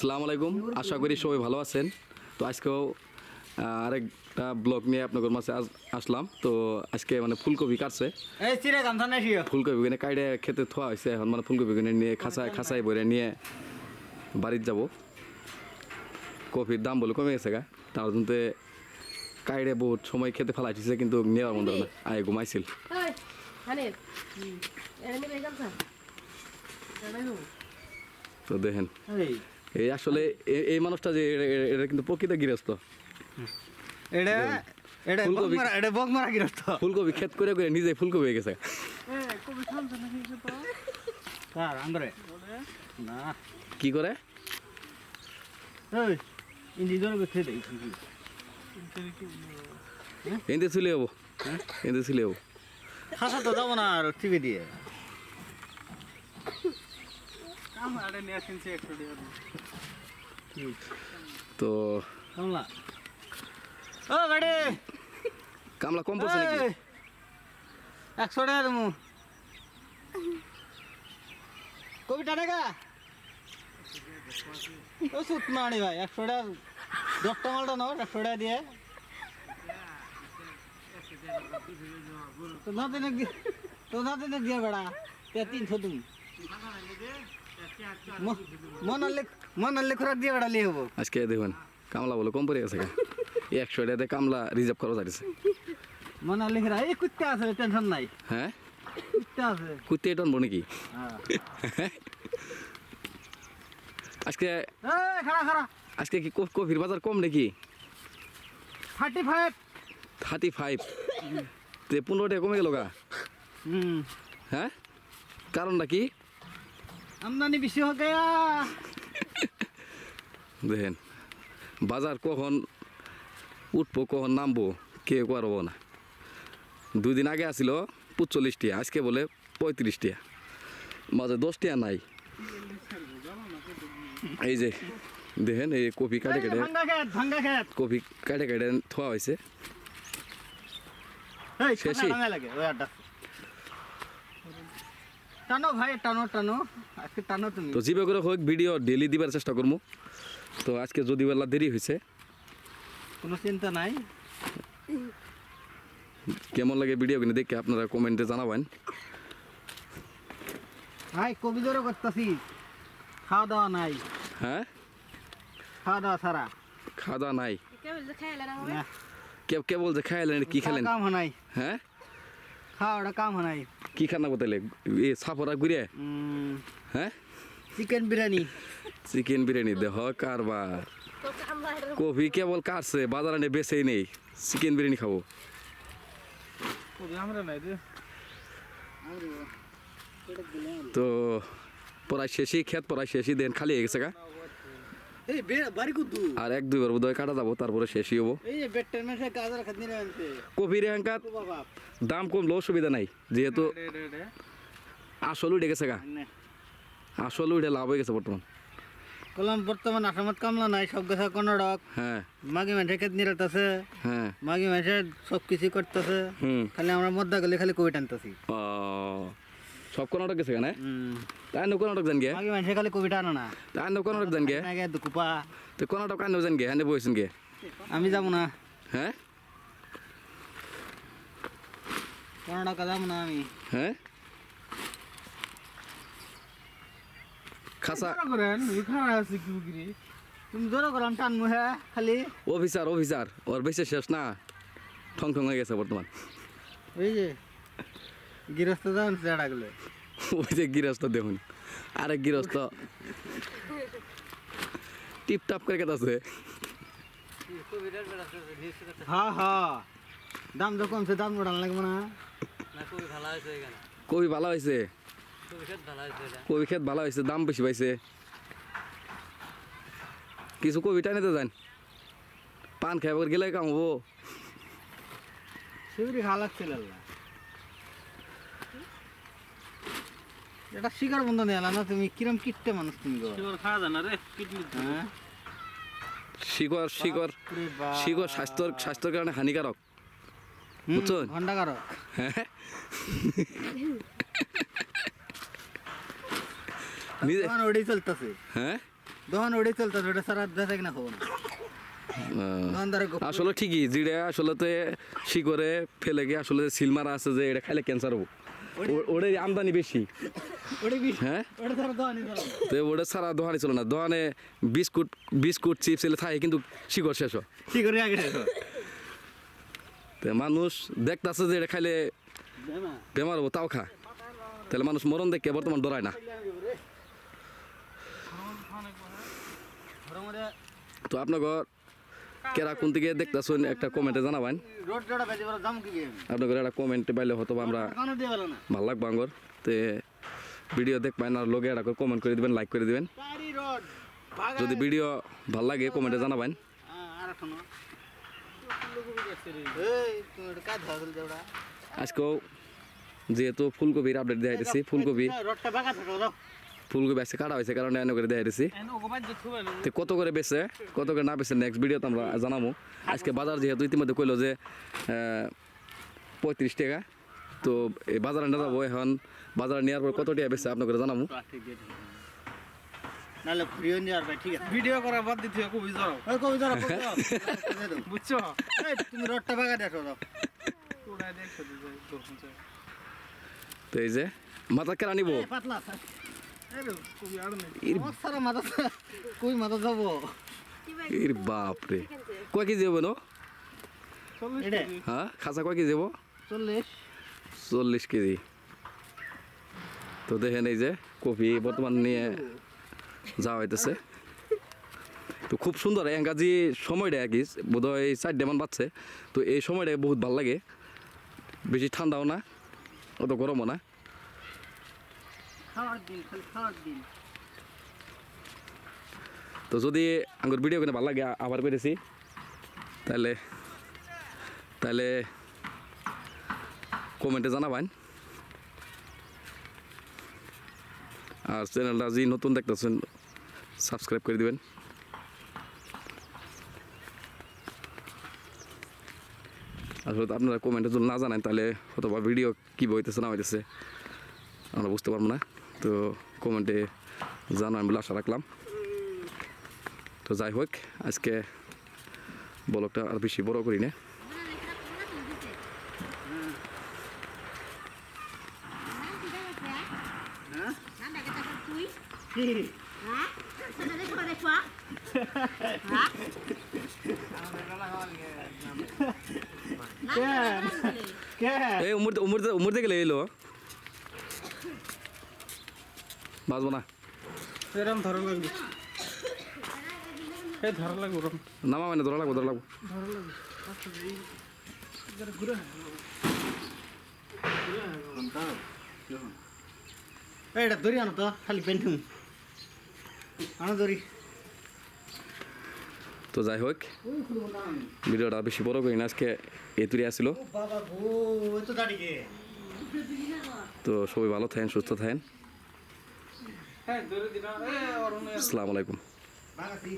আসসালামু আলাইকুম, আশা করি সবাই ভালো আছেন। তো আজকেও আরেকটা ব্লগ নিয়ে আপনাদের মাঝে আসলাম। তো আজকে মানে ফুলকপি কাটছে, ফুলকপি কিনে কাইডে খেতে থোয়া হয়েছে। এখন মানে ফুলকপি কিনে নিয়ে খাঁচায় বইরে নিয়ে বাড়িতে যাব। কপির দাম বলে কমে গেছে গা, তার জন্য কাইডে বহুত সময় খেতে ফেলাইছে, কিন্তু নেওয়ার মতো না, আয় ঘুমাইছিল। তো দেখেন এই আসলে এই মানুষটা যে এটা কিন্তু প্রকৃত গৃহস্থ। ফুলকপি ক্ষেত করে করে নিজে ফুলকপি হয়ে গেছে। কি করে এনতে চলে যাবো, এনতে চলে যাবো। খাসা তো যাবো না আর টিভি দিয়ে তো কামলা ও গাড়ি কামলা কম পড়ছে নাকি? 100 টাকা দেবো কবিটা টাকা ও সুত মানি ভাই 100 টাকা 10টা মালটা নাও 100 টাকা দিয়ে তো না দিনে দিয়ে বেড়া 300 তুমি মন আনলে খোরাক দিয়ে বেড়া লিয়ে হবো। আজকে দেখুন কামলা বলে কম পড়ে গেছে, 100 টাকাতে কামলা রিজার্ভ করা যাচ্ছে। মন আনলে খোরা এই কুত্তে আছে, টেনশন নাই। হ্যাঁ কুত্তে আছে, কুত্তে টানবো নাকি আজকে? আজকে কি কফির বাজার কম নাকি? 35 তে 15 টাকা কমে গেল গা। হ্যাঁ কারণটা কি? আমদানি বেশি হয়ে গেয়া। দেখেন বাজার কখন উঠবো কখন নামবো কেউ পারবো না। 2 দিন আগে আসিল 45 টাকা, আজকে বলে 35 টাকা, মাঝে 10 টাকা নাই। এই যে দেখেন এই কপি কাটে কপি কাটে থোয়া হয়েছে। টানো ভাই টানো টানো আজকে টানো তুমি। তো জিবে করে হোক ভিডিও ডেলি দিবার চেষ্টা করবো। তো আজকে যদি বেলা দেরি হয়েছে, কোনো চিন্তা নাই। কেমন লাগে ভিডিও কিনে দেখে আপনারা কমেন্টে জানাবেন। ভাই কবি জোরও করতেছি, খাওয়া দাওয়া নাই। হ্যাঁ খাওয়া দাওয়া ছাড়া খাওয়া দাওয়া নাই। না, কে বলছে খাইলেন? কি খেলেন? কাম নাই। হ্যাঁ খাওয়াটা কাম নাই। কি খানা বতাইলে এই সাপরা ঘুরে? হ্যাঁ চিকেন বিরিয়ানি। চিকেন বিরিয়ানি দেহ কারবার। কফি কেবল কাটছে, বাজারে নিয়ে বেছেই নেই, চিকেন বিরিয়ানি খাবো। তো পড়াই শেষই খেত পড়াই শেষই দেন খালি হয়ে গেছে গা। আর 1-2 বার বোধহয় কাটা যাবো, তারপরে শেষই হবো। কফির এখানকার দাম কমলো অসুবিধা নাই, যেহেতু আসল উঠে গেছে গা, আসল উঠে লাভ হয়ে গেছে বর্তমান। বর্তমান আসামত কামলা নাই, সব গেছে কর্ণাটক। হ্যাঁ মাগি মানুষের ক্ষেত নিরাতেছে, হ্যাঁ মাগি মানুষের সব কিছু করতেছে, খালি আমরা মধ্যা গেলে খালি কবি টানতেছি। সব কর্ণাটক গেছে কেন? তাই নো কর্ণাটক জান গে, মাগি মানুষের খালি কবি টানো না। তাই নো কর্ণাটক জান গে, দুকুপা তো কর্ণাটক আনো জান গে, হ্যাঁ বইছেন গে। আমি যাবো না, হ্যাঁ কর্ণাটক যাবো না আমি। হ্যাঁ খাসা তুমি জোর করলাম টানমু। হ্যাঁ খালি অফিসার ওর বেশি শেষ না, ঠং হয়ে গেছে বর্তমান। ওই যে গৃহস্থ যান ডাকলে, ওই যে গৃহস্থ দেখুন, আরেক গৃহস্থ টিপটাপ করে কেটাছে। হ্যাঁ হ্যাঁ দাম তো কমছে, দাম ওঠান লাগবে না। কবি ভালো হয়েছে, কবি ক্ষেত ভালো হয়েছে, দাম বেশি পাইছে। কিছু কবি টানে তো যান, পান খাইবার গেলে কামবো। শিবরি খাওয়া লাগছিল এটা শিকার বন্ধ নেই না। তুমি কিরম কিটতে মানুষ, তুমি খাওয়া যায় না রে। হ্যাঁ শিকড় স্বাস্থ্যের কারণে হানিকারক, বুঝছেন? ঘন্টাকারক। হ্যাঁ নিজে ওটাই চলতেছে। হ্যাঁ দোকান ওটাই চলতেছে, ওটা সারা বেচা কিনা হবো না। দোকানদারে আসলে ঠিকই যেটা আসলে শিকড়ে ফেলে গিয়ে আসলে সিল মারা আছে যে এটা খাইলে ক্যান্সার হবো, ওটাই আমদানি বেশি। ওটাই বিশ, হ্যাঁ ওটা সারা দোকানই চলে না। তো ওটা সারা দোকানে চলে না, দোকানে বিস্কুট চিপস এলে থাকে কিন্তু শিকড় শেষ হয়। কি করে আগে দেখো? তো মানুষ দেখতেছে যে এটা খাইলে বেমার হবো তাও খা, তাহলে মানুষ মরণ দেখে বর্তমান ডরায় না। তো আপনার কেরা কোন থেকে দেখতেছেন একটা কমেন্টে জানাবেন। রোড জোড়া বেজে বড় দাম কি গেম? আপনাদের একটা কমেন্টে পাইলে হয়তো বা আমরা কানো দিয়ে বলো না। ভালো লাগবে আঙ্গর। তো ভিডিও দেখবেন আর লোকে একটা কমেন্ট করে দিবেন, লাইক করে দিবেন। চারি রোড ভাগা। যদি ভিডিও ভালো লাগে কমেন্টে জানাবেন। আর এখনো এই তুমি এটা কাজ ধরল জোড়া। আজকেও যেহেতু ফুলকপির আপডেট দেওয়া দিচ্ছি, ফুলকপি রোডটা বাঁকা থাকো দাও। আজকে কাটা হয়েছে কারণে এনে করে দেওয়া দিচ্ছি। তো কত করে বেচে কত করে না বেচে নেক্সট ভিডিওতে আমরা জানাবো। আজকে বাজার যেহেতু ইতিমধ্যে কইলো যে 35 টাকা, তো এই বাজারে না যাবো, এখন বাজারে নেওয়ার পর কত টাকা বেচে আপনাকে জানাবো। নালে ভিডিও নিয়ে আর ভাই ঠিক আছে। ভিডিও করা বাদ দিতে হবে, খুবই জড়ো। ওই কবি ধরো বুঝছো? এই তুমি রোডটা বাঁকা দেখো দাও। তোরা দেখছো তো যাই, দোকান যাই। তো এই যে মাথা কেনা নিবো, এই পাতলা এই রে, খুবই আর নেই। আমার সারা মাথা কই মাথা যাবো এর বাপ রে, কয় কেজি হবে নো? 40 এটা কেজি। হ্যাঁ খাসা কয় কেজি হবো? 40 40 কেজি। তো দেখেন এই যে কপি বর্তমান নিয়ে যাওয়া হইতেছে। তো খুব সুন্দর এঙ্গাজি সময়টা আর কি, বোধহয় 4 মান বাজছে। তো এই সময়টা বহুত ভালো লাগে, বেশি ঠান্ডাও না অত গরমও না। খাওয়ার দিন খালি খাওয়ার দিন। তো যদি আমার ভিডিও করে ভালো লাগে আবার করেছি তাহলে তাহলে কমেন্টে জানাবেন। আর চ্যানেলটা যদি নতুন দেখতেছেন সাবস্ক্রাইব করে দিবেন। আসলে তো আপনারা কমেন্টে যদি না জানেন তাহলে হয়তো বা ভিডিও কী হইতেছে না হইতেছে আমরা বুঝতে পারবো না। তো কমেন্টে জানান বলে আশা রাখলাম। তো যাই হোক আজকে ব্লগটা আর বেশি বড় করি না। কি কে এই উমরতে গেলে এলো বাজবো না, এরম ধরা লাগবে। এই ধরা লাগবে ওরম। নামা মানে ধরা লাগবো ধরা লাগবে। আচ্ছা, এই এবারে ঘুরে এটা ধরি আনো তো খালি পেন্টুম আনো ধরি। তো যাই হোক ভিডিওটা আর বেশি বড় করি না, আজকে এই তুই আসছিল। বাবা গো এত দাঁড়িয়ে তো সবাই ভালো থাকেন, সুস্থ থাকেন। হ্যাঁ ধরে দিলাম। এই অরণ্য আসসালামু আলাইকুম। বাগাছি